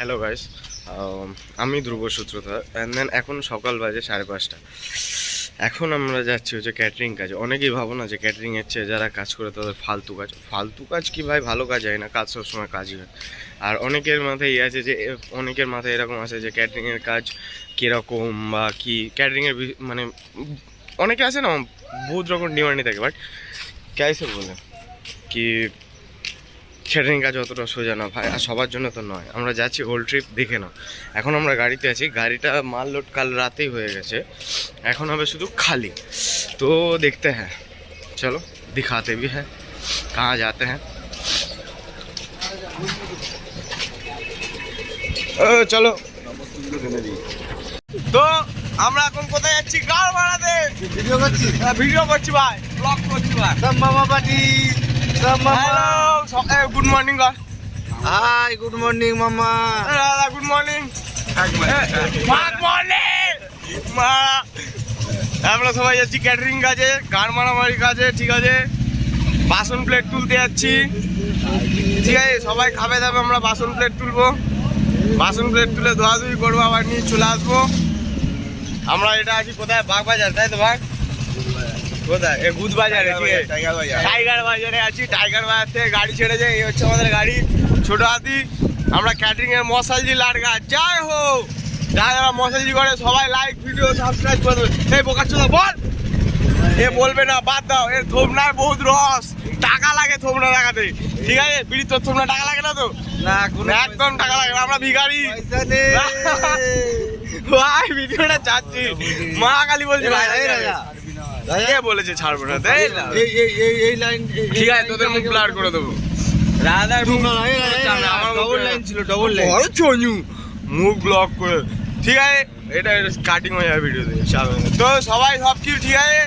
Hello guys, আমি ধ্রুব সূত্রধর। And then এখন সকাল বাজে 5:30। এখন আমরা যাচ্ছি হচ্ছে ক্যাটারিং কাজে। অনেকেই ভাবো না যে ক্যাটারিংয়ের চেয়ে যারা কাজ করে তাদের ফালতু কাজ কি ভাই, ভালো কাজ হয় না, কাজ সবসময় কাজই হয়। আর অনেকের মাথায় আছে যে অনেকের মাথায় এরকম আছে যে ক্যাটারিংয়ের কাজ কীরকম বা কি ক্যাটারিংয়ের মানে অনেকে আছে না বহুত রকম ডিমান্ডই থাকে। বাট ক্যাসে বলে কি ক্যাটারিং কাজ অতটা সোজা না ভাই, আর সবার জন্য তো নয়। আমরা যাচ্ছি হোল ট্রিপ, দেখে নাও। এখন আমরা গাড়িতে আছি, গাড়িটা মাল লোড কাল রাতেই হয়ে গেছে, এখন হবে শুধু খালি। তো দেখতে হ্যাঁ, চলো দিখাতে भी है कहाँ जाते हैं। চলো। তো আমরা এখন কোথায় যাচ্ছি? গাড় ভাড়াতে ভিডিও করছি ভাই, ব্লগ করছি ভাই। মামা party hello, good morning. Hi, good morning মামা। দাদা গুড মর্নিং। গুড মর্নিং মা। আমরা সবাই যাচ্ছি ক্যাটারিং কাজে, গান মারামারি কাজে, ঠিক আছে। বাসন প্লেট তুলতে যাচ্ছি, ঠিক আছে। সবাই খাবে দাবে, আমরা বাসন প্লেট তুলবো। বাসন প্লেট তুলে ধোয়াধুয়ি করবো, আবার নিয়ে চলে আসবো। আমরা এটা আছি কোথায়? বাগবাজার, তাই তো ভাগ? কোথায়? এ গুদ বাজারে, ঠিক আছে, টাইগার বাজারে আছি। টাইগার বাজার থেকে গাড়ি ছেড়ে যায়, এই হচ্ছে আমাদের গাড়ি ছোট হাতি। আমরা ক্যাটারিং এর মশালজি লাটকা জয় হো। যারা মশালজি করে সবাই লাইক, ভিডিও, সাবস্ক্রাইব করে দেবে। এই বোকাচ্চোদা বল, এ বলবে না, বাদ দাও। এর থোবনায় বহুত রস, টাকা লাগে থোবনা লাগাতে, ঠিক আছে। বিড়ি তোর থোবনা টাকা লাগে না তো? না, কোনো একদম টাকা লাগে না, আমরা ভিখারি পয়সা নেই। ভাই। ভিডিওটা চাচ্ছি, মা কালী বলছি ভাই। কে বলেছে ছাড়বো না? এই লাইন ঠিক আছে, তোদের মুখ ব্লার করে দেবো। রাধার ডবল লাইন ছিল, ডবল লাইন। বড় চঞ্জু, মুখ ব্লক করে, ঠিক আছে। এটা কাটিং হয়ে যাবে ভিডিওতে। তো সবাই সব কিছু ঠিক আছে।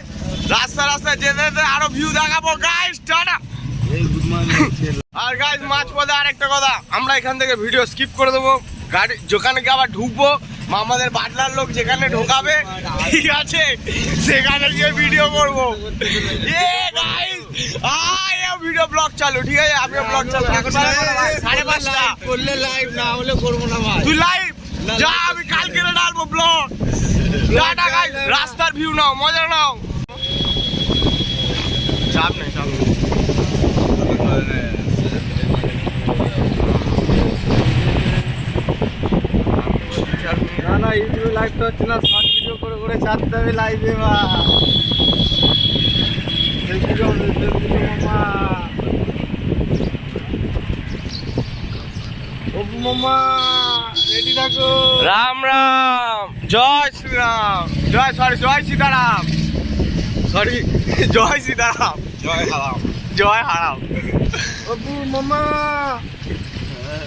রাস্তা যেতে যেতে আরো ভিউ দেখাবো গাইস, টাটা। এই গুড মর্নিং। আর গাইস মাছ পদে আরেকটা কথা, আমরা এখান থেকে ভিডিও স্কিপ করে দেবো। গাড়ি যেখানে গিয়ে আবার ঢুকবো, আমাদের বাটলার লোক যেখানে ঢোকাবে, ঠিক আছে, সেখানে গিয়ে ভিডিও করবো। এ গাইস, ভিডিও ব্লগ চালু, ঠিক আছে। আমিও ব্লগ চালু। এখন 5:30 করলে লাইভ, না হলে করবো না ভাই। তুই লাইভ যা, আমি কালকে ডালবো ব্লগ। টাটা গাইস, রাস্তার ভিউ নাও, মজা নাও। চাপ নেই, চাপ নেই। না না, ইউটিউবে লাইভ তো হচ্ছে না, শর্ট ভিডিও করে করে ছাড়তে হবে লাইভে মা। মামা অপু মামা রেডি থাকো। রাম রাম, জয় শ্রীরাম, জয় সীতারাম, জয় সীতারাম, জয় হারাম, জয় হারাম। অপু মামা,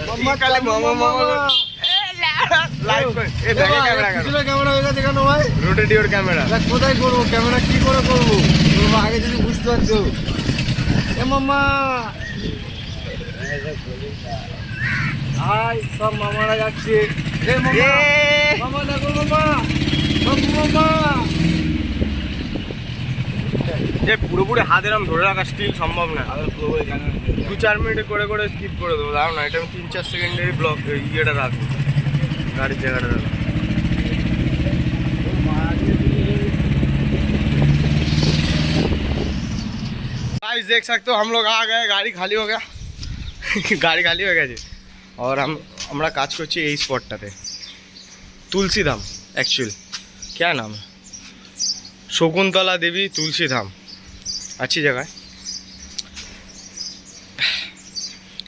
মামা কালে মামা মামা লাইভ করে। এ ব্যাগে ক্যামেরা কেন? পিছনে ক্যামেরা হয়ে গেছে কেন ভাই? রোটেটিওর ক্যামেরা। কোথায় করবো ক্যামেরা, কি করে করবো? তোমরা আগে যদি বুঝতে পারছো। এ মামা, হাই, সব মামারা যাচ্ছে। এ মামা, মামা দেখো মামা, মামা। যে পুরোপুরি হাত এরম ধরে রাখা স্টিল সম্ভব না। 2-4 মিনিটে করে করে স্কিপ করে দেবো, দাও না। এটা আমি 3-4 সেকেন্ডেরই ব্লগ ইয়েটা রাখবো, গাড়ির জায়গাটা রাখবো। गाइस देख सकते हो, हम लोग आ गए, गाड़ी खाली हो गया। গাড়ি খালি হয়ে গেছে। আর আমরা কাজ করছি এই স্পটটাতে, তুলসী ধাম। অ্যাকচুয়ালি क्या नाम है? শকুন্তলা দেবী তুলসী ধাম, अच्छी জায়গায়।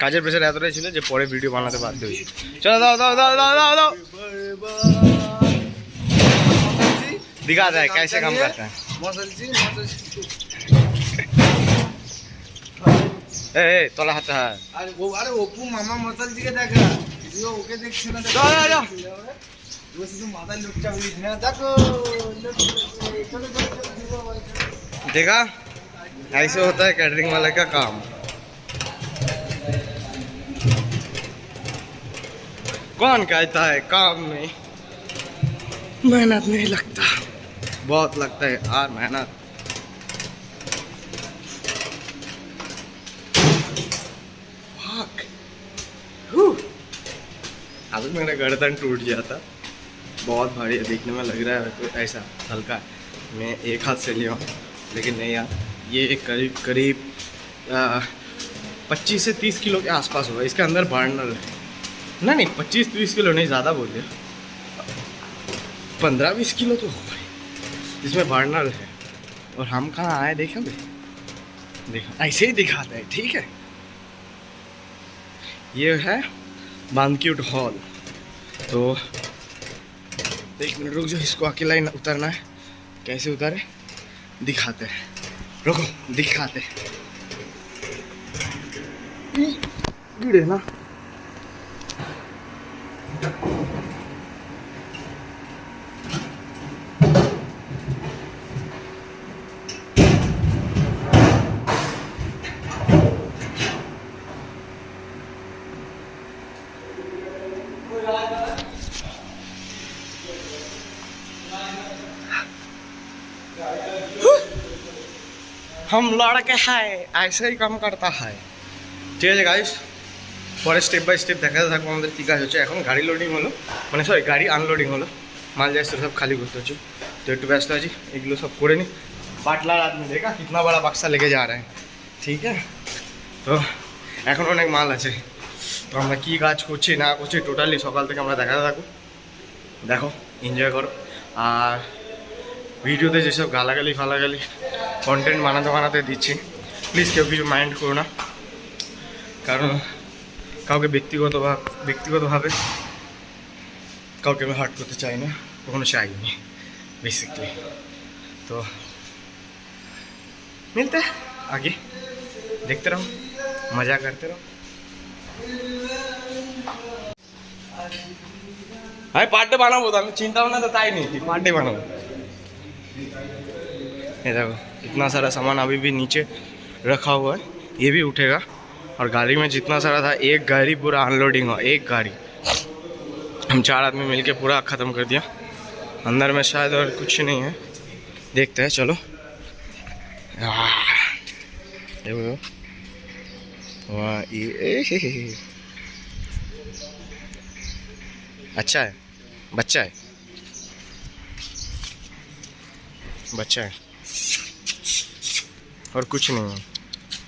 কাজের প্রেশার এতটাই ছিল যে পরে ভিডিও বানাতে বাধ্য হয়েছি। চলো দাও দাও দাও দাও দাও দাও, दिखाता है कैसे काम करता है। ए তোলা হাতে হ্যাঁ। আরে অপু মামা মশালজিকে দেখা, ওকে দেখছি না। মাথায় লুকটা বলিস না, দেখো देखा, ऐसे होता है कैटरिंग वाले का काम। कौन कहता है काम में मेहनत नहीं लगता? बहुत लगता है यार मेहनत। अभी मेरा गर्दन टूट गया था, बहुत भारी है, देखने में लग रहा है तो ऐसा हल्का है। मैं एक हाथ से लिया हूँ, लेकिन नहीं यार, ये करीब करीब 25 से 30 किलो के आसपास होगा। इसके अंदर बर्नर है, नहीं 25-30 किलो नहीं, ज़्यादा बोल दिया, 15-20 किलो तो होगा इसमें बर्नर है। और हम कहाँ आए देखा भाई, देखो ऐसे ही दिखाते हैं, ठीक है। ये है बैंक्वेट हॉल। तो एक मिनट रुक जाओ, इसको अकेला ही उतरना है, कैसे उतारे दिखाते हैं, रुको दिखाते हैं। गिरे ना, हम लड़के हैं, ऐसे ही काम करता है, ঠিক আছে গাইস। পরে স্টেপ বাই স্টেপ দেখাতে থাকবো আমাদের কী কাজ হচ্ছে। এখন গাড়ি লোডিং হলো, মানে সরি গাড়ি আনলোডিং হলো, মাল যাচ্ছে সব খালি করতে হচ্ছে, তো একটু ব্যস্ত আছি, এগুলো সব করে নিই। পাটলার আদমি দেখা কিতনা বড় বাক্সা লেগে যা रहा है, ঠিক আছে। তো এখন অনেক মাল আছে, তো আমরা কী কাজ করছি না করছি টোটালি সকাল থেকে আমরা দেখাতে থাকবো, দেখো এনজয় করো। আর ভিডিওতে যেসব গালাগালি ফালাগালি কন্টেন্ট বানাতে দিচ্ছি, প্লিজ কেউ কিছু মাইন্ড করো না, কারণ কাউকে ব্যক্তিগতভাবে কাউকে আমি হার্ট করতে চাই না, কখনো চাইনি बेसिकली। तो मिलते हैं आगे, देखते रहो, मज़ा करते रहो। আমি পার্টে বানাবো তো, আমি চিন্তা ভাবনা তো তাই नहीं थी, पार्टे बनाबो। ये देखो इतना सारा सामान अभी भी नीचे रखा हुआ है, ये भी उठेगा। और गाड़ी में जितना सारा था, एक गाड़ी पूरा अनलोडिंग हुआ, एक गाड़ी हम 4 आदमी मिलके पूरा ख़त्म कर दिया। अंदर में शायद और कुछ नहीं है, देखते हैं चलो। देखो वाह, ये अच्छा है, बच्चा है, बच्चा है और कुछ नहीं है,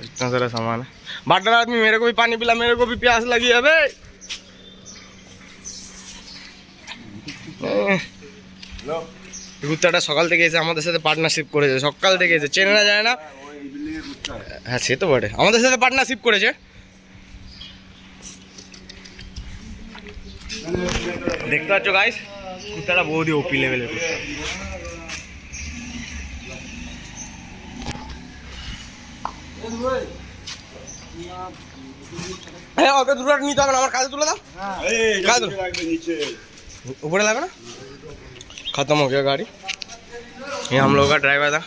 इतना सारा सामान है। बाटर आदमी मेरे को भी पानी पिला, मेरे को भी प्यास लगी है बे। কুত্তাটা সকাল থেকে এসে আমাদের সাথে পার্টনারশিপ করেছে, সকাল থেকে এসে, চেনে না যায় না, হ্যাঁ সে তো বটে, আমাদের সাথে পার্টনারশিপ করেছে। দেখতে পাচ্ছ গাইস, কুত্তাটা বহুতই ওপি লেভেলের কুত্তা। ওকে দুটো নিতে হবে না, আমার কাছে তুলে দাও, ऊपर लगा ना। खत्म हो गया गाड़ी, ये हम लोग का ड्राइवर था।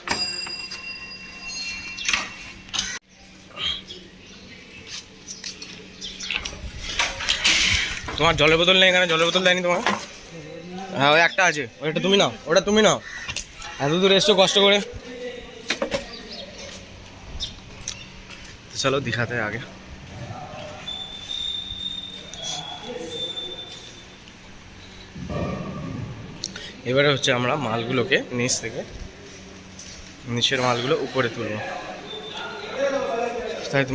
তোমার জলের বোতল নেই এখানে, জলের বোতল দেয়নি তোমার? হ্যাঁ ওই একটা আছে, ওইটা তুমি নাও, ওটা তুমি নাও, এত দূর এসছো কষ্ট করে। চলো দিখাতে আগে। এবারে হচ্ছে আমরা মালগুলোকে নিচ থেকে, নিচের মালগুলো উপরে তুলব, তাই তো।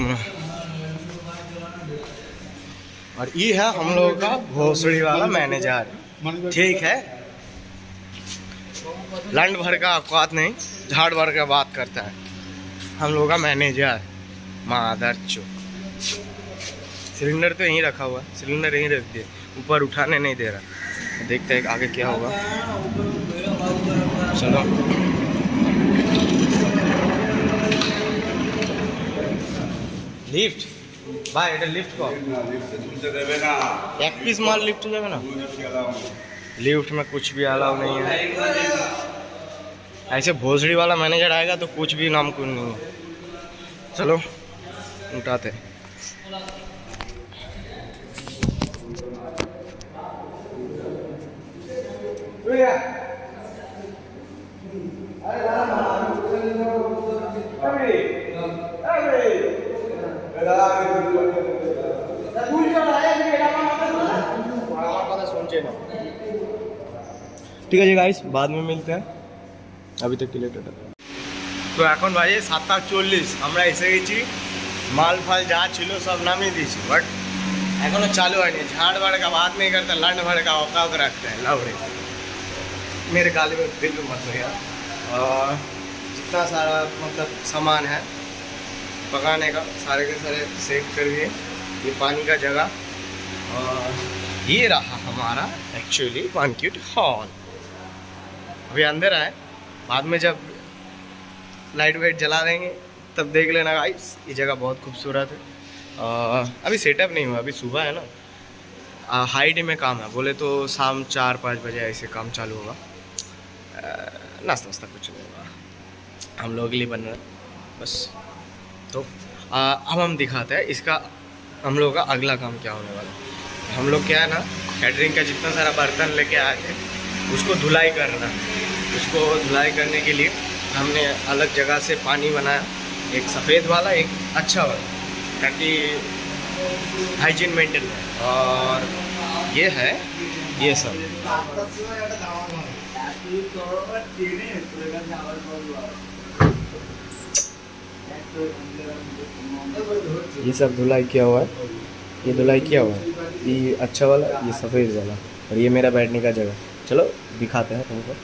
और ये है हम लोगों का भोसड़ी वाला मैनेजर, ठीक है, लंड भर का औकात नहीं, झाड़ भर का बात करता है हम लोगों का मैनेजर। मादर चो, सिलेंडर तो यहीं रखा हुआ, सिलेंडर यहीं रख दिए, ऊपर उठाने नहीं दे रहा। देखते हैं आगे क्या होगा, चलो। लिफ्ट भाई, এটা লিফট কর, एक पीस माल लिफ्ट हो जाएगा ना। लिफ्ट में कुछ भी अलाउ नहीं है, ऐसे भोसड़ी वाला मैनेजर आएगा तो कुछ भी नाम कुछ नहीं है। चलो उठाते हैं। नीचे ना। ঠিক আছে গাইস, बाद में मिलते हैं, अभी तक के लिए टाटा। তো এখন বাজে 7:40, আমরা এসে গেছি। মাল ফাল যা ছিল সব নামিয়ে দিয়েছি, বাট এখনো চালু হয়নি। ঝাড় भाड़ का बात नहीं करता, लंड भड़ का औकात रखता है लाउड़े। मेरे गाली में बिल्कुल मत हो यार। और जितना सारा मतलब सामान है पकाने का, सारे के सारे सेट करिए। ये पानी का जगह, और ये रहा हमारा एक्चुअली बैंक्वेट हॉल। अभी अंदर आए, बाद में जब लाइट वाइट जला देंगे तब देख लेना गाइस। ये जगह बहुत खूबसूरत है। अभी सेटअप नहीं हुआ, अभी सुबह है ना, हाई डे में काम है। बोले तो शाम 4-5 बजे ऐसे काम चालू होगा। नाश्ता वास्ता कुछ नहीं होगा, हम लोग के लिए बन रहा है बस। तो अब हम दिखाते हैं इसका, हम लोग का अगला काम क्या होने वाला है। हम लोग क्या है ना, कैटरिंग का जितना सारा बर्तन लेके आए थे उसको धुलाई करना। उसको धुलाई करने के लिए हमने अलग जगह से पानी बनाया, एक सफ़ेद वाला एक अच्छा वाला, ताकि हाइजीन मेंटेन रहे। और ये है ये सब, ये सब धुलाई किया हुआ है। ये धुलाई किया हुआ है, ये अच्छा वाला, ये सफ़ेद वाला, और ये मेरा बैठने का जगह। चलो दिखाते हैं तुमको।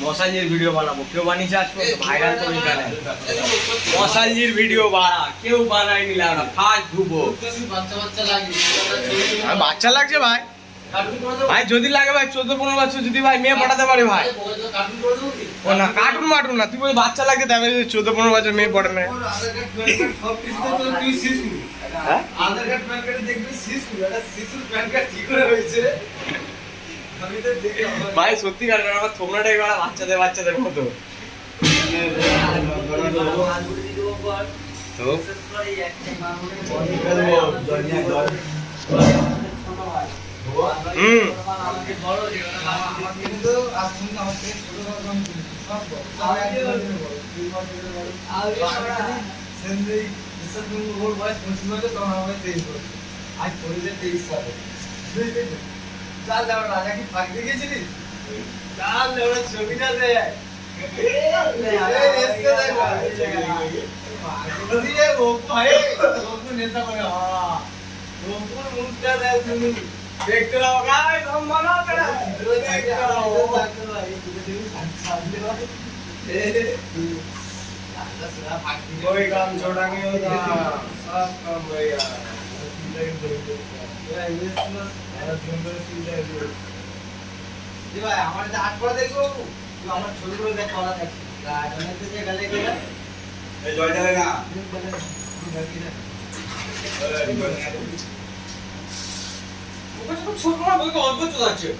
মশাইজির ভিডিও বানাবো, কেউ বানিয়েছে আজ পর্যন্ত, ভাইরাল তো এখানে মশাইজির ভিডিও বানা কেউ বানায়নি, লাগা ফার্স্ট ধুবো। বাচ্চা লাগছে ভাই, ভাই যদি লাগে ভাই 14-15 বছর যদি ভাই মেয়ে পড়াতে পারে ভাই। ও না কার্টুন মাটুন না, তুই বলি বাচ্চা লাগছে তাহলে 14-15 বছর মেয়ে পড়ে না। আধার কার্ড প্যান কার্ডে দেখবি শিশু, এটা শিশুর প্যান কার্ড কি করে হয়েছে। ভাই সত্যি কার আমার থোমরাটাই করা বাচ্চাদের মতো। তো চাল দেওয়ার রাজা কি ফাঁক দিয়ে গেছিলিস? চাল দেওয়ার ছবিটা দে। দেখতে দাও গাইস, हम बनाते हैं। कोई काम छोड़ा नहीं होता, सब काम बढ़िया। ভাই আমার আট পড়া দেখবো, আমার ছবি করে দেখ, পড়া দেখছি গেলে গেলে এই জয়টা না ওকে তো ছোট না বলতে অদ্ভুত যাচ্ছে।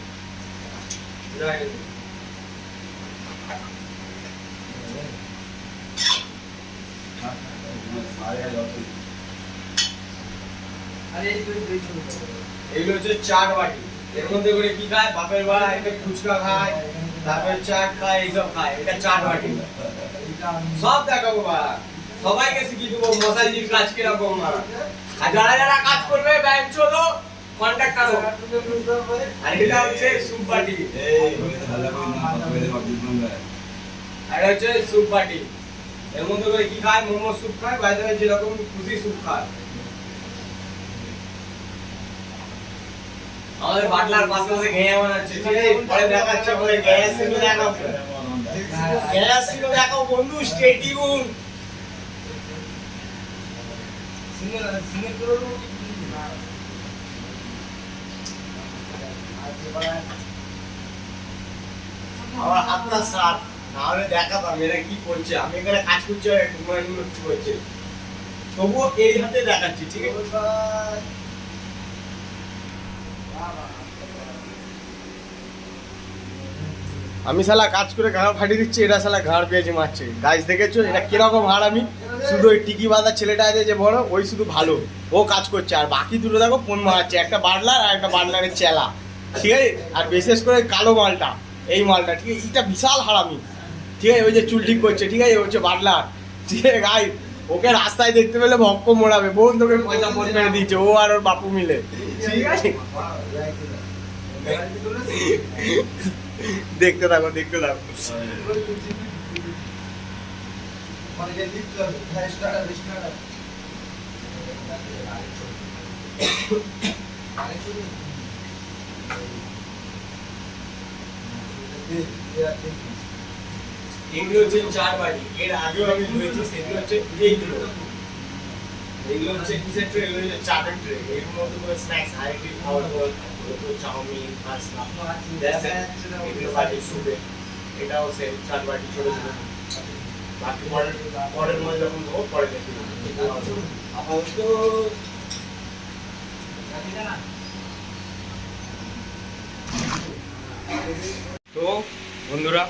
এগুলো হচ্ছে চাট বাটি। এর মধ্যে করে কি খায়, বাপের বাড়া একটা ফুচকা খায়, তারপরে চাট খায়, এইসব খায়। এটা চাট বাটি সব দেখাবো বাড়া, সবাইকে শিখিয়ে দেবো মশাইজির কাজ কিরকম মারা। আর যারা যারা কাজ করবে ব্যাংক চলো কন্ট্যাক্ট করো। আর এটা হচ্ছে স্যুপ বাটি, এটা হচ্ছে স্যুপ বাটি। এর মধ্যে করে কি খায়, মোমো স্যুপ খায়, বাইরে যেরকম খুশি স্যুপ খায়। আমাদের বাটলার পাশে পাশে ঘেয়া বানাচ্ছে, ঠিক আছে? পরে দেখাচ্ছে, পরে গ্যাস ছিল দেখাও, গ্যাস ছিল দেখাও বন্ধু, স্টে টিউন। আমার হাতটা সাত, নাহলে দেখাতাম এরা কি করছে। আমি এখানে কাজ করছি, কি করছে, তবুও এই হাতে দেখাচ্ছি, ঠিক আছে? আমি শালা কাজ করে ঘাড় ফাটিয়ে দিচ্ছি, এরা শালা ঘাড় পেয়েছে মারছে। গাছ দেখেছো এটা কিরকম হাড়? আমি শুধু ওই টিকি বাঁধা ছেলেটা আছে যে বড়, ওই শুধু ভালো, ও কাজ করছে। আর বাকি দুটো দেখো ফোন মারাচ্ছে, একটা বাটলার আর একটা বাটলারের চেলা, ঠিক আছে? আর বিশেষ করে কালো মালটা, এই মালটা, ঠিক আছে? এইটা বিশাল হারামি, ঠিক আছে? ওই যে চুল ঠিক করছে, ঠিক আছে? হচ্ছে বাটলার, ঠিক আছে? গাই ও ওকে রাস্তায় দেখতে পেলে ভক্ক মোড়াবে, বোন তোকে পয়সা ফোন করে দিচ্ছে, ও আর ওর বাপু মিলে। ঠিক আছে, দেখতে থাকো দেখতে থাকো। এগুলো হচ্ছে 4 বাটি, এর আগেও আমি ধুয়েছি, সেগুলো হচ্ছে এইগুলো হচ্ছে কিসের ট্রে, এগুলো হচ্ছে চাটের ট্রে। এর মধ্যে করে স্ন্যাক্স হাইব্রিড খাবার চাউমিন, পাস্তা, এগুলো বাটি সুপে, এটাও সেম 4 বাটি ছোট ছোট। বাকি পরের মধ্যে যখন দেবো পরে দেখি। আপাতত তো বন্ধুরা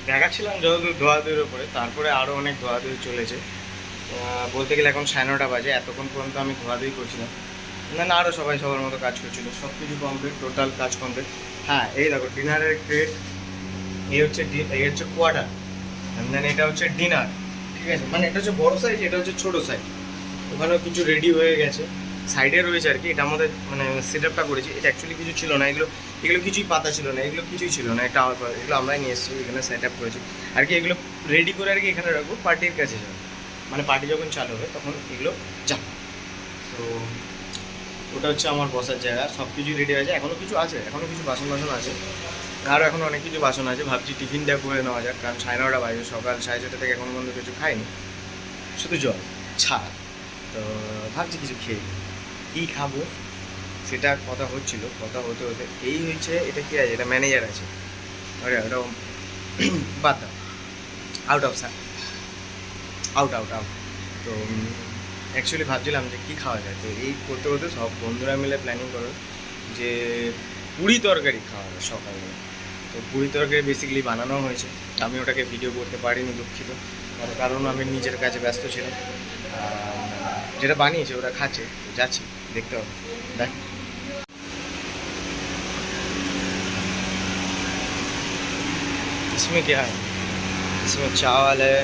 দেখাচ্ছিলাম যতদূর ধোয়াধুয়ির ওপরে, তারপরে আরও অনেক ধোয়াধুয়ি চলেছে। বলতে গেলে এখন 9:30 বাজে, এতক্ষণ পর্যন্ত আমি ধোয়াধুয়ি করছিলাম, না আরও সবাই সবার মতো কাজ করছিল, সব কিছু কমপ্লিট, টোটাল কাজ কমপ্লিট। হ্যাঁ এই দেখো ডিনারের প্লেট, এই হচ্ছে কোয়ার্টার, দেন এটা হচ্ছে ডিনার। ঠিক আছে, মানে এটা হচ্ছে বড় সাইজ, এটা হচ্ছে ছোটো সাইজ। ওখানেও কিছু রেডি হয়ে গেছে, সাইডে রয়েছে আর কি। এটা আমাদের মানে সেট আপটা করেছি, এটা অ্যাকচুয়ালি কিছু ছিল না, এগুলো কিছুই পাতা ছিল না, এগুলো কিছুই ছিল না, এটা এগুলো আমরাই নিয়ে এসেছি, এখানে সেট আপ করেছি আর কি। এগুলো রেডি করে আর কি এখানে রাখবো, পার্টির কাছে যাবে, মানে পার্টি যখন চালু হবে তখন এগুলো যাবে। তো ওটা হচ্ছে আমার বসার জায়গা, সব কিছু রেডি হয়েছে, এখনও কিছু আছে, এখনও কিছু বাসন আছে, আরও এখনও অনেক কিছু বাসন আছে। ভাবছি টিফিনটা করে নেওয়া যাক, কারণ 9:30 বাজে, সকাল 6:30 থেকে এখনও পর্যন্ত কিছু খাইনি, শুধু জল ছাড়া। তো ভাবছি কিছু খেয়ে কী খাবো সেটা কথা হচ্ছিলো, কথা হতে হতে এই হয়েছে, এটা কী আছে, এটা ম্যানেজার আছে, আরে ওটা বাদ দাও, আউট অফ স্যার, আউট। তো অ্যাকচুয়ালি ভাবছিলাম যে কী খাওয়া যায়, তো এই করতে করতে সব বন্ধুরা মিলে প্ল্যানিং করো যে পুরি তরকারি খাওয়া যায় সকালবেলা। তো পুরি তরকারি বেসিক্যালি বানানো হয়েছে, আমি ওটাকে ভিডিও করতে পারিনি, দুঃখিত, কারণ আমি নিজের কাছে ব্যস্ত ছিলাম। যেটা বানিয়েছে ওরা খাচ্ছে, যাচ্ছি দেখতে হবে, দেখ। इसमें क्या है, इसमें चावल है,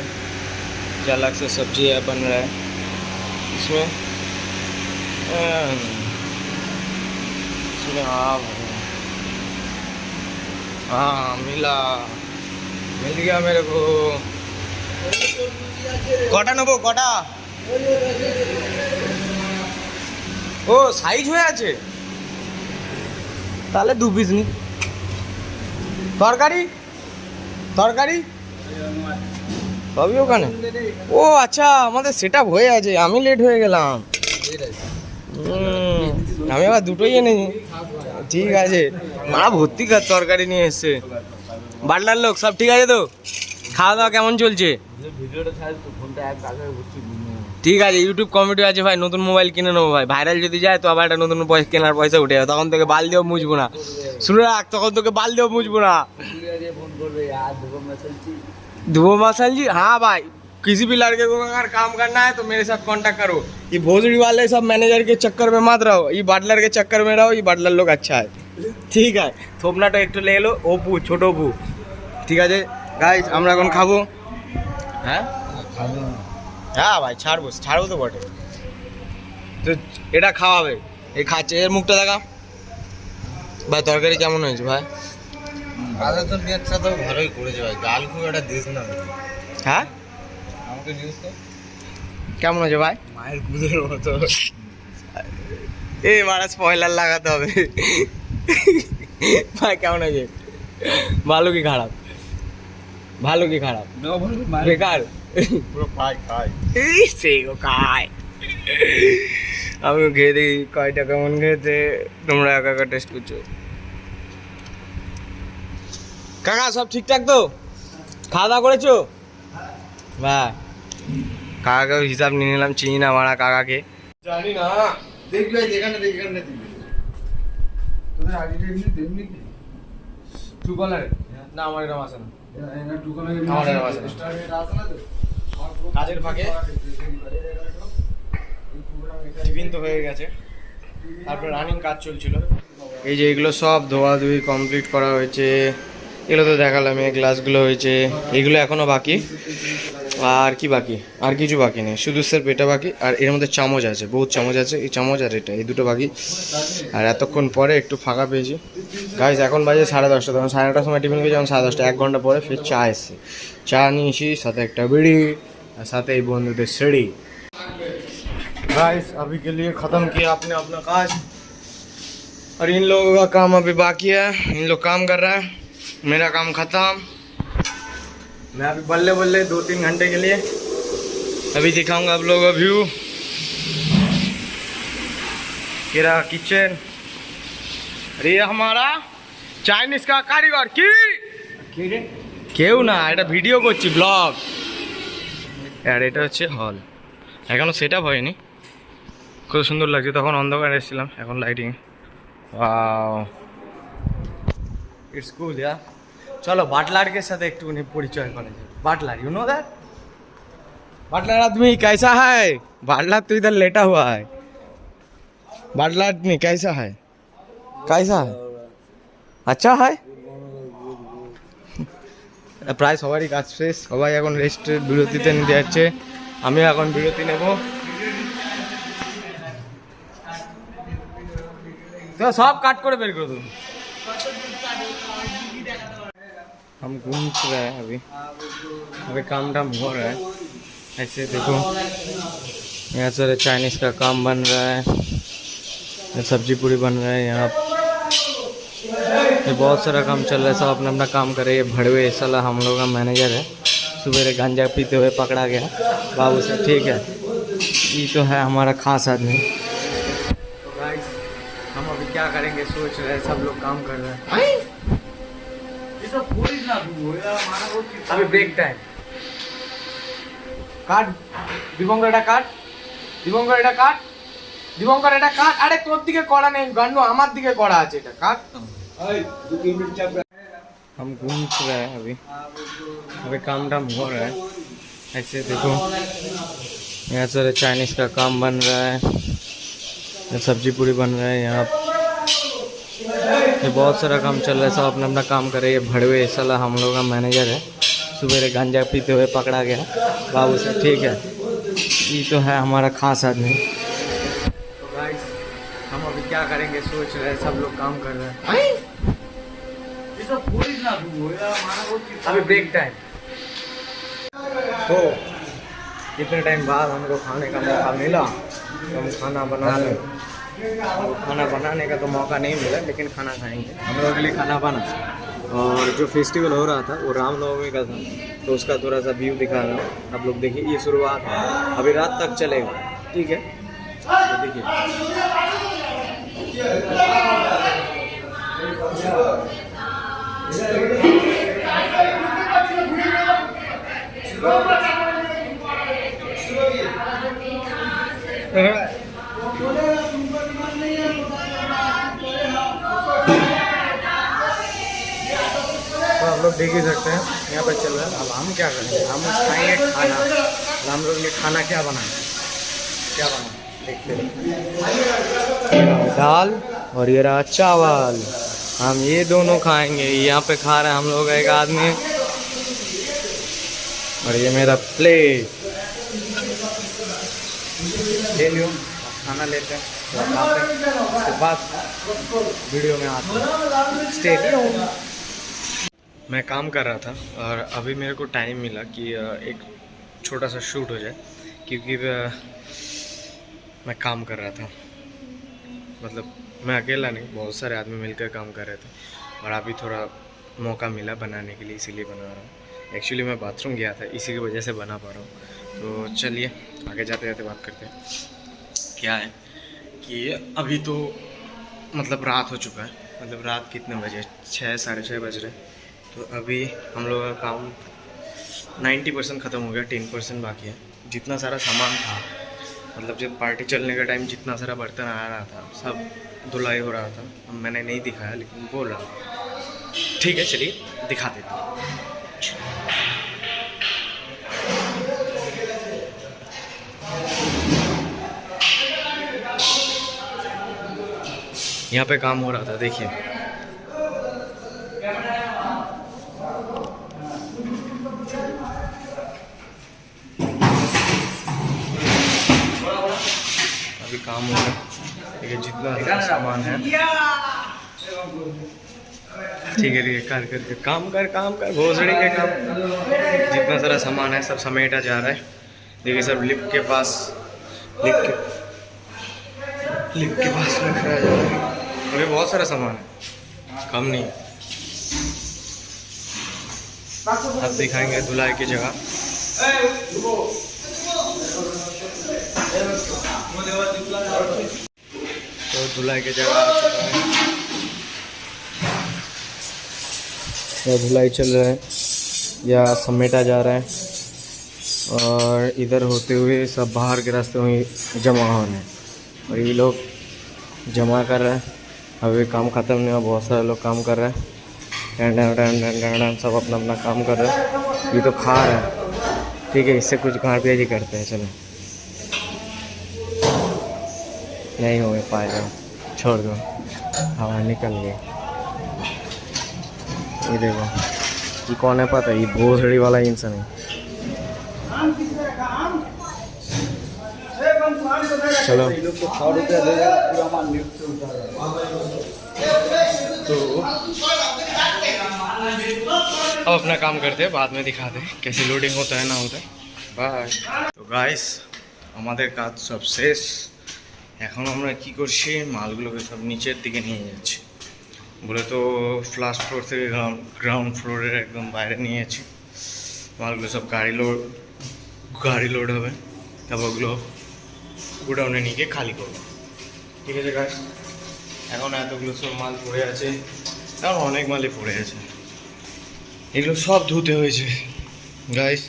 जो अलग से सब्जी है बन रहा है इसमें, हाँ मिल गया मेरे को। কটা নেবো, কটা? ও সাইজ হয়ে আছে, তাহলে 2 পিস নি। তরকারি সবই ওখানে। ও আচ্ছা, আমাদের সেট আপ হয়ে আছে, আমি লেট হয়ে গেলাম। আমি আবার দুটোই এনেছি। ঠিক আছে, মা ভর্তি তরকারি নিয়ে এসছে। বাটলার লোক সব ঠিক আছে তো? খাওয়া দাওয়া কেমন চলছে? ঠিক আছে, ইউটিউব কমেডি আছে ভাই, নতুন মোবাইল কিনে নেবো ভাই, ভাইরাল যদি যায় তো আবার একটা নতুন কেনার পয়সা উঠে যাবে, তখন তোকে বাল দিয়েও মুছবো না, শুনে রাখ, তখন তোকে বাল দিয়েও মুছবো না। धुओ मसल जी, हाँ भाई, किसी भी लड़के को अगर काम करना है तो मेरे साथ कांटेक्ट करो। ये भोसड़ी वाले सब मैनेजर के चक्कर में मत रहो, ये बाटलर के चक्कर में रहो, ये बाटलर लोग अच्छा है। ठीक है, थोपनाटा একটু ले लो, অপু ছোট অপু। ঠিক আছে গাইস, আমরা এখন খাবো। হ্যাঁ হ্যাঁ ভাই, ছাড়বো তো বটে। তো এটা খাওয়াবে, এই খাচ্ছে, এর মুখটা দেখা ভাই। তরকারি কেমন হয়েছে ভাই? আদা তো নিয়েছে তো ভালোই করেছে ভাই, ডাল খুব একটা দিস না। হ্যাঁ আমাকে নিউজ তো কেমন হয়েছে ভাই? মায়ের দুধের মতো। এই মারা স্পয়লার লাগাতে হবে ভাই। কেমন হয়েছে? ভালো কি খারাপ? ভালো কি খারাপ? বেকার পুরো খাই এই সে গো খায়। আমি খেয়ে দেখি কয়টা কেমন খেয়েছে, তোমরা একা টেস্ট করছো। কাকা সব ঠিকঠাক তো? খাওয়া দাওয়া করেছো? বাহ, কাকাকে হিসাব নিয়ে নিলাম, চিনি না মারা কাকাকে। জানি না, দেখবি যেখানে দেখবি তোদের আইডিটা এমনি তেমনি কি ট্রু কলার না, আমার এরকম আসে না, এনা টু কলার আমার এরকম আসে না। স্টার্ট আসে না তো কাজের ফাঁকে টিফিন তো হয়ে গেছে, তারপর রানিং কাজ চলছিল। এই যে এগুলো সব ধোয়াধুয়ি কমপ্লিট করা হয়েছে, এগুলো তো দেখালাম, এই গ্লাসগুলো হয়েছে, এগুলো এখনও বাকি। আর কি বাকি, আর কিছু বাকি নেই, শুধু স্যার এটা বাকি। আর এর মধ্যে চামচ আছে, বহুত চামচ আছে, এই চামচ আর এটা, এই দুটো বাকি। আর এতক্ষণ পরে একটু ফাঁকা পেয়েছি গাইজ। এখন বাজে 10:30, তখন 9:30 সময় টিফিন খেয়েছি, এখন 10:30, 1 ঘন্টা পরে ফির চা এসছে। চা নিয়েছি, সাথে একটা বিড়ি, और साथ ही बंधुদের सीढ़ी। गाइस अभी के लिए ख़त्म किया आपने अपना काज, और इन लोगों का काम अभी बाकी है, इन लोग काम कर रहा है, मेरा काम ख़त्म। मैं अभी बल्ले बल्ले 2-3 घंटे के लिए अभी दिखाऊंगा आप लोगों को व्यू केरा किचन। अरे ये हमारा चाइनीज का कारीगर की কেউ না, এটা ভিডিও করছি, ব্লগ। আর এটা হচ্ছে হল, এখনো সেট আপ হয়নি, খুব সুন্দর লাগছে। তখন অন্ধকার এসেছিলাম, এখন লাইটিং। इट्स कूल यार। चलो बाटलार के साथ एक परिचय करें। बाटलार, यू नो दैट? बाटलार आदमी कैसा है? बाटलार तो इधर लेटा हुआ है। बाटलार आदमी कैसा है? कैसा है? अच्छा है। প্রায় সবারই কাজ শেষ, সবাই এখন রেস্টের বিরতিতে নিতে যাচ্ছে, আমিও এখন বিরতি নেব। তো সব কাট করে বের করে দেবো। हम घूम रहे हैं अभी काम डाम हो रहा है। ऐसे देखो यहाँ सारे चाइनीज़ का काम बन रहा है, सब्जी पूरी बन रहा है, यहाँ ये बहुत सारा काम चल रहा है, सब अपना अपना काम करे। ये भड़वे साला हम लोग का मैनेजर है, सुबह गांजा पीते हुए पकड़ा गया बाबू से, ठीक है। ये तो है हमारा खास आदमी। तो गाइस हम अभी क्या करेंगे सोच रहे हैं, सब लोग काम कर रहे हैं। अभी ब्रेक टाइम। কাট দিবঙ্কর, এটা কাট দিবঙ্কর, এটা কাট দিবঙ্কর, এটা কাট। আরে তোর দিকে করা নেই গান্ডু, আমার দিকে করা আছে, এটা কাট। हम घूम रहे हैं अभी काम डाम हो रहा है। ऐसे देखो यहाँ सारे चाइनीज़ का काम बन रहा है, सब्जी पूरी बन रहा है, यहाँ ये बहुत सारा काम चल रहा है, सब अपना अपना काम करे। ये भड़वे साला हम लोग का मैनेजर है, सुबह गांजा पीते हुए पकड़ा गया बाबू से, ठीक है। ये तो है हमारा खास आदमी। तो गाइस हम अभी क्या करेंगे सोच रहे हैं, सब लोग काम कर रहे हैं। अभी ब्रेक टाइम। तो इतने टाइम बाद हमको खाने का मौका मिला, तो हम खाना बना लें। खाना बनाने का तो मौका नहीं मिला, लेकिन खाना खाएंगे। हम लोगों के लिए खाना बना। और जो फेस्टिवल हो रहा था वो रामनवमी का था, तो उसका थोड़ा सा व्यू दिखा रहा हूँ, आप लोग देखिए। ये शुरुआत है, अभी रात तक चलेगा, ठीक है। तो देखिए तो आप लोग देख ही सकते हैं यहाँ पे चल रहा है। अब हम क्या करेंगे, हम खाएंगे खाना। हम लोग ने खाना क्या बनाए, देखते हैं। दाल और ये रहा चावल, हम ये दोनों खाएंगे। यहाँ पे खा रहे हैं हम लोग, एक आदमी, और ये मेरा प्लेट। ले लियो, खाना लेते हैं, खाते हैं, उसके बाद वीडियो में आते हैं। Stay tuned. मैं काम कर रहा था और अभी मेरे को टाइम मिला कि एक छोटा सा शूट हो जाए, क्योंकि मैं काम कर रहा था, मतलब मैं अकेला नहीं, बहुत सारे आदमी मिलकर काम कर रहे थे। और अभी थोड़ा मौका मिला बनाने के लिए, इसीलिए बना रहा हूँ। एक्चुअली मैं बाथरूम गया था, इसी की वजह से बना पा रहा हूँ। तो चलिए आगे जाते जाते बात करते हैं। क्या है कि अभी तो मतलब रात हो चुका है, मतलब रात कितने बजे, 6 साढ़े 6 बज रहे। तो अभी हम लोगों का काम 90% ख़त्म हो गया, 10% बाकी है। जितना सारा सामान था, मतलब जब पार्टी चलने का टाइम जितना सारा बर्तन आ रहा था, सब धुलाई हो रहा था। मैंने नहीं दिखाया, लेकिन बोल रहा हूँ, ठीक है चलिए दिखा देता हूँ। यहाँ पे काम हो रहा था, देखिए। अभी काम हो रहा है। ठीक है, जितना सारा सामान है ठीक है कर करके काम कर भोसड़ी के काम, जितना सारा सामान है सब समेटा जा रहा है। देखिए सब लिफ्ट के पास रखा जा रहा है। अभी बहुत सारा सामान है, कम नहीं। अब दिखाएंगे धुलाई की जगह। तो धुलाई की जगह आ चुका है, तो धुलाई चल रहा है या समेटा जा रहा है, और इधर होते हुए सब बाहर के रास्ते वहीं जमा होने हैं, और ये लोग जमा कर रहे हैं। अभी काम ख़त्म नहीं हुआ, बहुत सारे लोग काम कर रहे हैं, सब अपना अपना काम कर रहे हैं। ये तो खा रहे हैं, ठीक है, इससे कुछ गाड़ प्याजी करते हैं। चलो नहीं हो पाएगा, छोड़ दो, हवा निकल गई। ये देखो ये कौन है पता है, ये भोसड़ी वाला इंसान है। चलो तो अब अपना काम करते हैं, बाद में दिखाते हैं कैसे लोडिंग होता है ना होता है। बाय। तो गाइस আমাদের কাজ সব শেষ, এখন আমরা কি করছি, মালগুলোকে সব নিচের দিকে নিয়ে যাচ্ছি। বলে তো ফার্স্ট ফ্লোর থেকে গ্রাউন্ড ফ্লোরের একদম বাইরে নিয়ে যাচ্ছি। মালগুলো সব গাড়ি লোড হবে, তারপর ওগুলো গোডাউনে নিয়ে গিয়ে খালি করবো। ঠিক আছে গাইস, এখন এতগুলো সব মাল পড়ে আছে, এখন অনেক মালই পড়ে আছে, এগুলো সব ধুতে হয়েছে গাইস।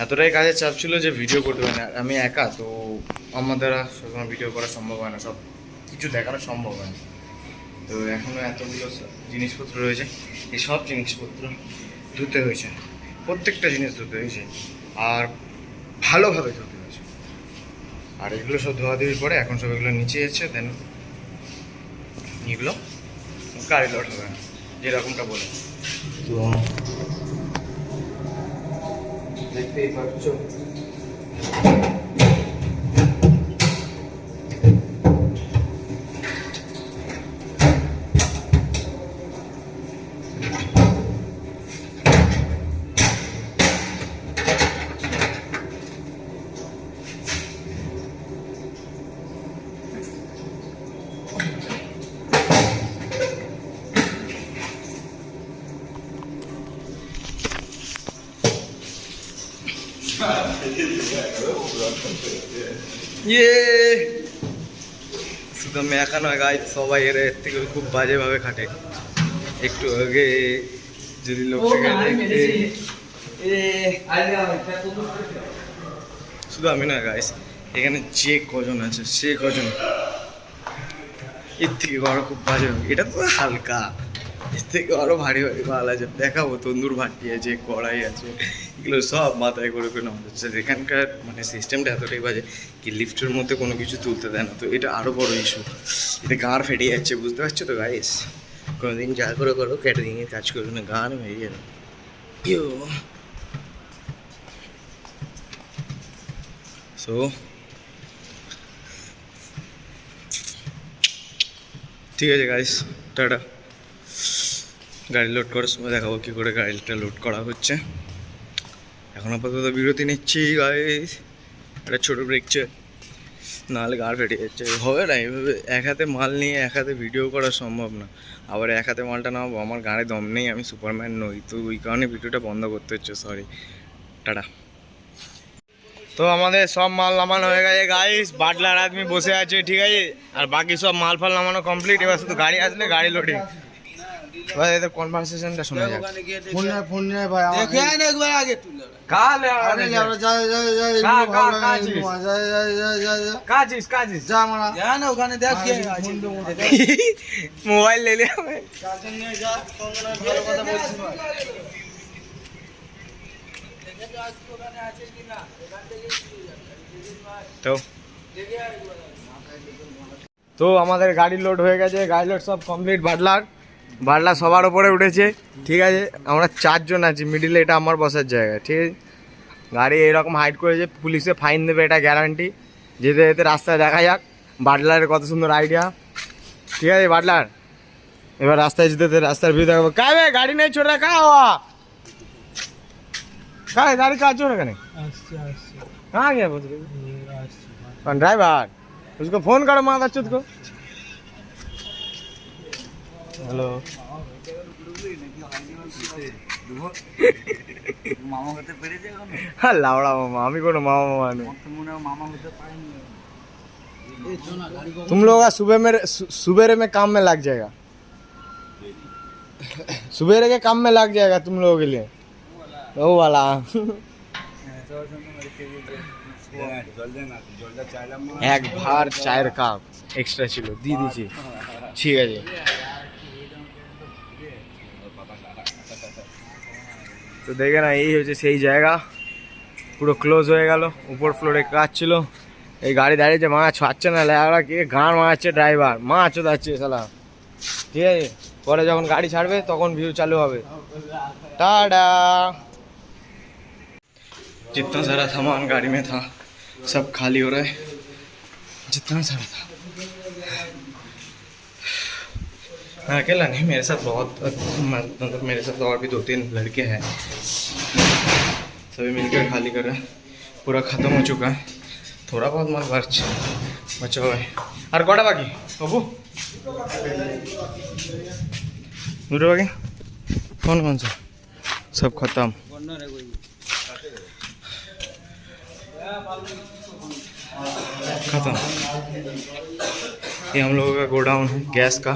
এতটাই কাজের চাপ ছিল যে ভিডিও করতে পারি না, আমি একা, তো আমার দ্বারা সবসময় ভিডিও করা সম্ভব হয় না, সব কিছু দেখানো সম্ভব হয় না। তো এখনও এতগুলো জিনিসপত্র রয়েছে, এই সব জিনিসপত্র ধুতে হয়েছে, প্রত্যেকটা জিনিস ধুতে হয়েছে, আর ভালোভাবে ধুতে হয়েছে। আর এগুলো সব ধোয়াধুয়ির পরে এখন সব এগুলো নিচে এসেছে, দেন এগুলো গাড়ি লোড হবে যেরকমটা বলে। তো দেখতেই পাচ্ছ শুধু আমি একা নয় গাই, সবাই এর থেকে খুব বাজেভাবে খাটে। একটু আগে যদি লোকটাকে শুধু আমি নয় গাইস, এখানে যে কজন আছে সে কজন এর থেকে আরো খুব বাজে। এটা তো হালকা, এর থেকে আরো ভারী ভারী মাল আছে, দেখাবো। তন্দুর ভাটি আছে, কড়াই আছে, এগুলো সব মাথায় করে করে নেওয়া হচ্ছে। এখানকার মানে সিস্টেমটা এতটাই বাজে কি লিফটের মধ্যে কোনো কিছু তুলতে দেয় না, তো এটা আরও বড় ইস্যু। এটা গাঁড় ফেটে যাচ্ছে, বুঝতে পারছো তো গাইস। কোনোদিন যা করে করো ক্যাটারিংয়ের কাজ করবে না, গাঁড় হয়ে যাবে। সো ঠিক আছে গাইস, টাটা। গাড়ি লোড করার সময় দেখাবো কী করে গাড়িটা লোড করা হচ্ছে। এখন আপাতত বিরতি নিচ্ছি গাইস, একটা ছোটো ব্রেক চেক, নাহলে গাড় ফেটে যাচ্ছে। হবে না এইভাবে এক হাতে মাল নিয়ে এক হাতে ভিডিও করা সম্ভব না, আবার এক হাতে মালটা নামাবো, আমার গাড়ি দম নেই, আমি সুপারম্যান নই, তো ওই কারণে ভিডিওটা বন্ধ করতে হচ্ছে, সরি। টাটা। তো আমাদের সব মাল নামানো হয়ে গেছে গাইস, বাটলার আদমি বসে আছে, ঠিক আছে, আর বাকি সব মাল ফাল নামানো কমপ্লিট। এবার শুধু গাড়ি আসলে গাড়ি লোডিং। ভাই এদের কনভারসেশনটা শোনা যাক। ফোন নিয়ে ভাই দেখে আয় না একবার আগে তুই কাল আরে আমরা যা কাজিস যা আমরা যা না ওখানে দেখ কে আছে মোবাইল ले ले हमें চার্জার নিয়ে যা তোমরা ভালো কথা বলছিস ভাই দেখে তো আজ ওখানে আছে কিনা ওখান থেকে তো তো আমাদের গাড়ি লোড হয়ে গেছে, গাড়ি লোড সব কমপ্লিট। বাটলা সবার ওপরে উঠেছে, ঠিক আছে। আমরা 4 জন আছি মিডিলে, এটা আমার বসার জায়গা, ঠিক আছে। গাড়ি এরকম হাইট করেছে, পুলিশে ফাইন দেবে, এটা গ্যারান্টি। যেতে যেতে রাস্তায় দেখা যাক। বাটলারের কত সুন্দর আইডিয়া। ঠিক আছে বাটলার, এবার রাস্তায় যেতে রাস্তার ভিউ দেখাবো। কায় ভাই গাড়ি नहीं छोड़ रहा, कहाँ हुआ? कहाँ है गाड़ी, कहाँ छोड़ रहा? कहाँ गया बोल रहे? कौन ड्राइवर? उसको फोन करो माता चुत को। हेलो মামা হতে পেরেছে এখন? হ্যাঁ লাউড়া মামা, আমি কোনো মামা মামা নেই। মামা হতে পারেনি। तुम लोग का सुबेरे में काम में लग जाएगा, सुबेरे के काम में लग जाएगा तुम लोगों के लिए वो वाला। एक भार चायर কাপ এক্সট্রা ছিল দিয়ে দিয়েছি। ঠিক আছে তো দেখে না, এই হচ্ছে সেই জায়গা, পুরো ক্লোজ হয়ে গেল। উপর ফ্লোরে কাজ ছিল, এই গাড়ি দাঁড়িয়েছে, মাছ ছাড়ছে না, লেগা কে গান মারাচ্ছে ড্রাইভার, মাছ যাচ্ছে শালা। ঠিক আছে পরে যখন গাড়ি ছাড়বে তখন ভিউ চালু হবে। टाटा। जितना सारा सामान गाड़ी में था सब खाली हो रहा है, जितना सारा था। मैं अकेला नहीं, मेरे साथ बहुत मतलब मेरे साथ और भी 2-3 लड़के हैं, सभी मिलकर खाली कर रहे हैं। पूरा ख़त्म हो चुका है, थोड़ा बहुत माल बचा हुआ है। और कटा बाकी बाबू दूर बाकी कौन कौन सा सब खत्म। खत्म। ये हम लोगों का गोडाउन है गैस का।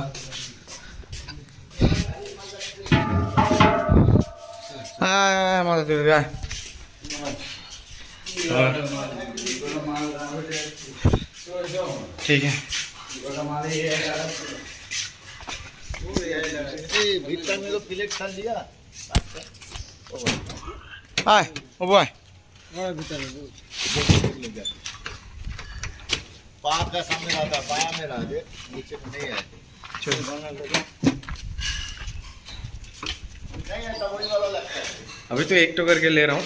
ठीक है हाय ओ बॉय पाप का सामने आता पाया मेरा दे नीचे में नहीं है। अभी तो एक तो करके ले रहा हूँ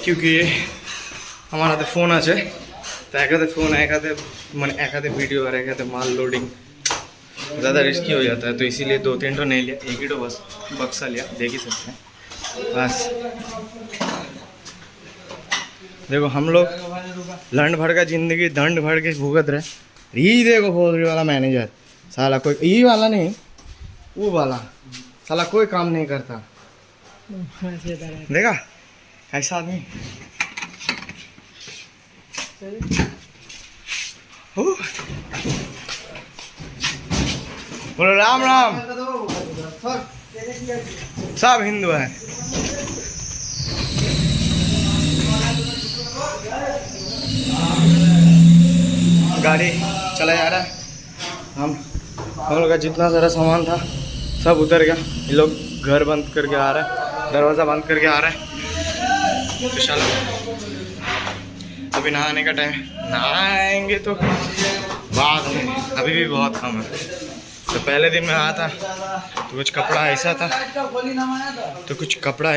क्योंकि हमारा तो फ़ोन আছে तो एक आधे फ़ोन एक आधे मैंने एक आधे वीडियो और एक आधे माल लोडिंग ज़्यादा रिस्की हो जाता है, तो इसीलिए 2-3 तो नहीं लिया, एक ही तो बस बक्सा लिया, देख ही सकते हैं बस। देखो हम लोग लंड भर का जिंदगी दंड भर के भुगत रहे। ये देखो फोल्डरी वाला मैनेजर साला, कोई ये वाला नहीं वो वाला साला कोई काम नहीं करता। देखा ऐसा आदमी। बोलो राम राम। सब हिंदू है। गाड़ी चला जा रहा है, हम लोग का जितना सारा सामान था सब उतर गया। ये लोग घर बंद करके आ रहा है, दरवाज़ा बंद करके आ रहा है। तो चलो अभी नहाने का टाइम, नहाएंगे तो बाद में, अभी भी बहुत कम है। तो पहले दिन में आया था तो कुछ कपड़ा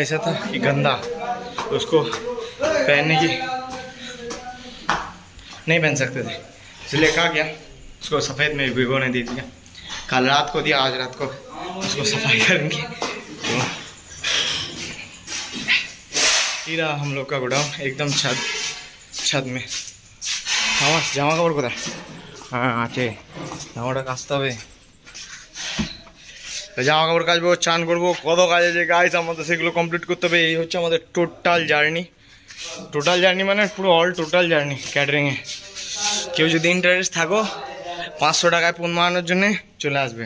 ऐसा था कि गंदा, तो उसको पहनने की नहीं पहन सकते थे, इसलिए कहा गया उसको सफ़ेद में भिगोने दे दिया। कल रात को दिया, आज रात को उसको सफाई करेंगे। तो हीरा हम लोग का गोडाउन एकदम छत में। আমার জামা কাপড় কোথায়? হ্যাঁ আছে, জামাটা কাচতে হবে। জামা কাপড় কাচবো, চান করবো, কত কাজ আছে গাইস আমাদের, সেগুলো কমপ্লিট করতে হবে। এই হচ্ছে আমাদের টোটাল জার্নি মানে পুরো অল টোটাল জার্নি ক্যাটারিংয়ে। কেউ যদি ইন্টারেস্ট থাকো 500 টাকায় ফোন মারানোর জন্যে চলে আসবে।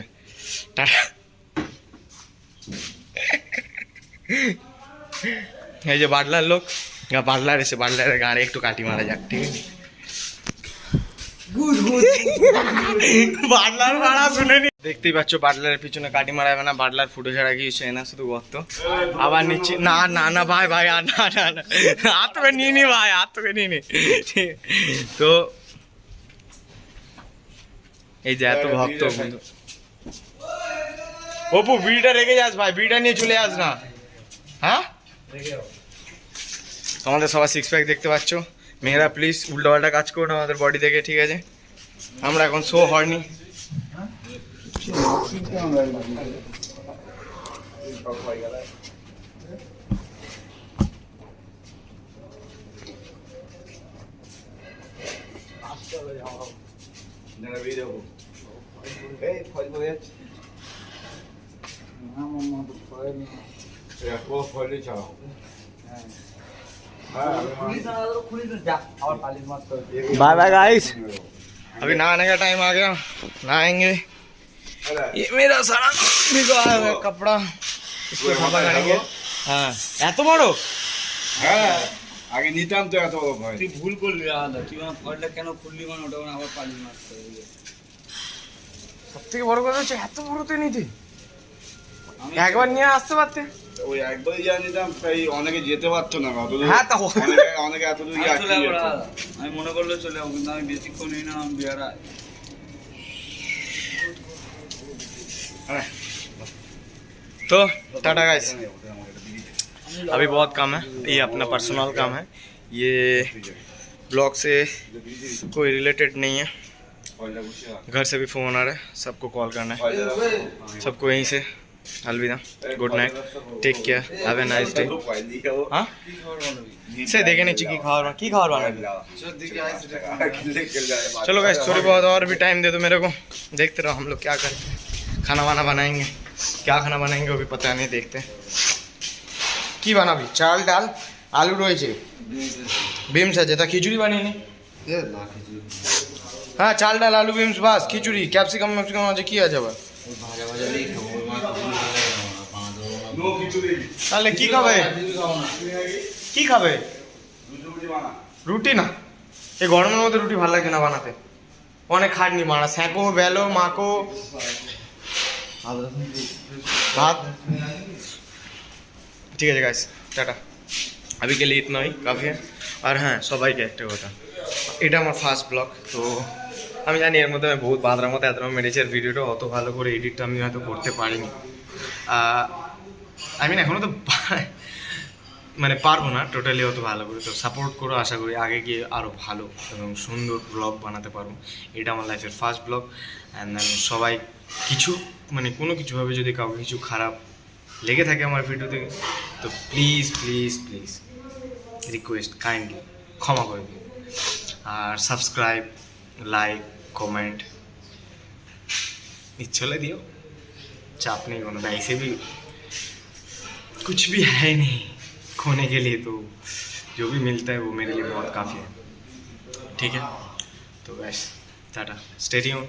টাটা। এই যে বাটলার লোক, বাটলার এসে বাটলারের গাড়ি একটু কাটি মারা যাক, ঠিক আছে? বাটলার মারা শুনেনি, দেখতেই পাচ্ছ বাটলারের পিছনে কাটি মারাবে না, বাটলার ফুটো ছাড়া কিছু না, শুধু গর্ত। আবার নিচে না না না ভাই ভাই না না না হাত তোকে নিয়ে নি ভাই, হাত তোকে নিয়ে নি। তো এই যে এত ভক্ত বন্ধু, অপু বিড়িটা রেখে যাস ভাই, বিড়িটা নিয়ে চলে আস না। হ্যাঁ তোমাদের সবার 6 প্যাক দেখতে পাচ্ছ। মেয়েরা প্লিজ উল্টোপাল্টা কাজ করো না আমাদের বডি দেখে, ঠিক আছে? আমরা এখন শো হয়নি। बाय बाय गाइस, अभी नहाने का टाइम आ गया, नहाएंगे। ये मेरा सारा भिगो आया हुआ है कपड़ा, इसको साफा करेंगे। हाँ এত বড়? হ্যাঁ আগে নিতাম তো এত বড় ভয়। তুই ভুল করলি আলাদা, তুই আমার ফলটা কেন খুললি মানে ওটা আবার পালি মারতে হবে। সব থেকে বড় কথা হচ্ছে এত বড় তো নিতে একবার নিয়ে আসতে পারতে। ওই একবারই যা নিতাম তাই অনেকে যেতে পারতো না অত দূর। হ্যাঁ তা অনেকে এত দূর আমি চলে যাবো আলাদা। আমি মনে করলে চলে যাবো, কিন্তু আমি বেশিক্ষণ নিই না, আমি বিহারায়। तो टाटा गाइस, अभी बहुत काम है, ये अपना पर्सनल काम है, ये ब्लॉग से कोई रिलेटेड नहीं है। घर से भी फ़ोन आ रहा है, सबको कॉल करना है, सबको यहीं से अलविदा, good night, take care, have a nice day. हाँ से देखे नहीं की खावर बना। चलो गाइस थोड़ी बहुत और भी टाइम दे दो मेरे को, देखते रहो हम लोग क्या करते हैं। खाना वाना बनाएंगे, क्या खाना बनाएंगे वो भी पता नहीं, देखते हैं। কি বানাবি? চাল ডাল আলু রয়েছে, বিমস আছে, তা খিচুড়ি বানিয়ে নি। হ্যাঁ চাল ডাল আলু বিমস বাস, খিচুড়ি ক্যাপসিকাম ম্যাপসিকাম আছে, কি আছে আবার? তাহলে কি খাবে? কি খাবে? রুটি না, এই গরমের মধ্যে রুটি ভালো লাগছে না বানাতে, অনেক খাটনি মারা, সেঁকো বেলো মাখো भात। ठीक है गाइस, टाटा, अभी के लिए इतना ही काफ़ी है। और हाँ সবাইকে একটা কথা, এটা আমার ফার্স্ট ব্লগ, তো আমি জানি এর মধ্যে আমি বহুত বাঁদরার মতো এত মেরেছি, আর ভিডিওটা অত ভালো করে এডিটটা আমি হয়তো করতে পারিনি। আই মিন এখনও তো মানে পারবো না টোটালি অত ভালো করে, তো সাপোর্ট করো, আশা করি আগে গিয়ে আরও ভালো এবং সুন্দর ব্লগ বানাতে পারবো। এটা আমার লাইফের ফার্স্ট ব্লগ, অ্যান্ড দেন সবাই কিছু মানে কোনো কিছুভাবে যদি কাউকে কিছু খারাপ লেগে থাকে আমার ভিডিও থেকে, তো please please please request kindly ক্ষমা করে দিন। আর সাবস্ক্রাইব, লাইক, कमेंट इच्छा ले दियो, चाप नहीं होना, ऐसे भी कुछ भी है नहीं खोने के लिए, तो जो भी मिलता है वो मेरे लिए बहुत काफ़ी है। ठीक है, तो बस टाटा, स्टे ट्यून्ड।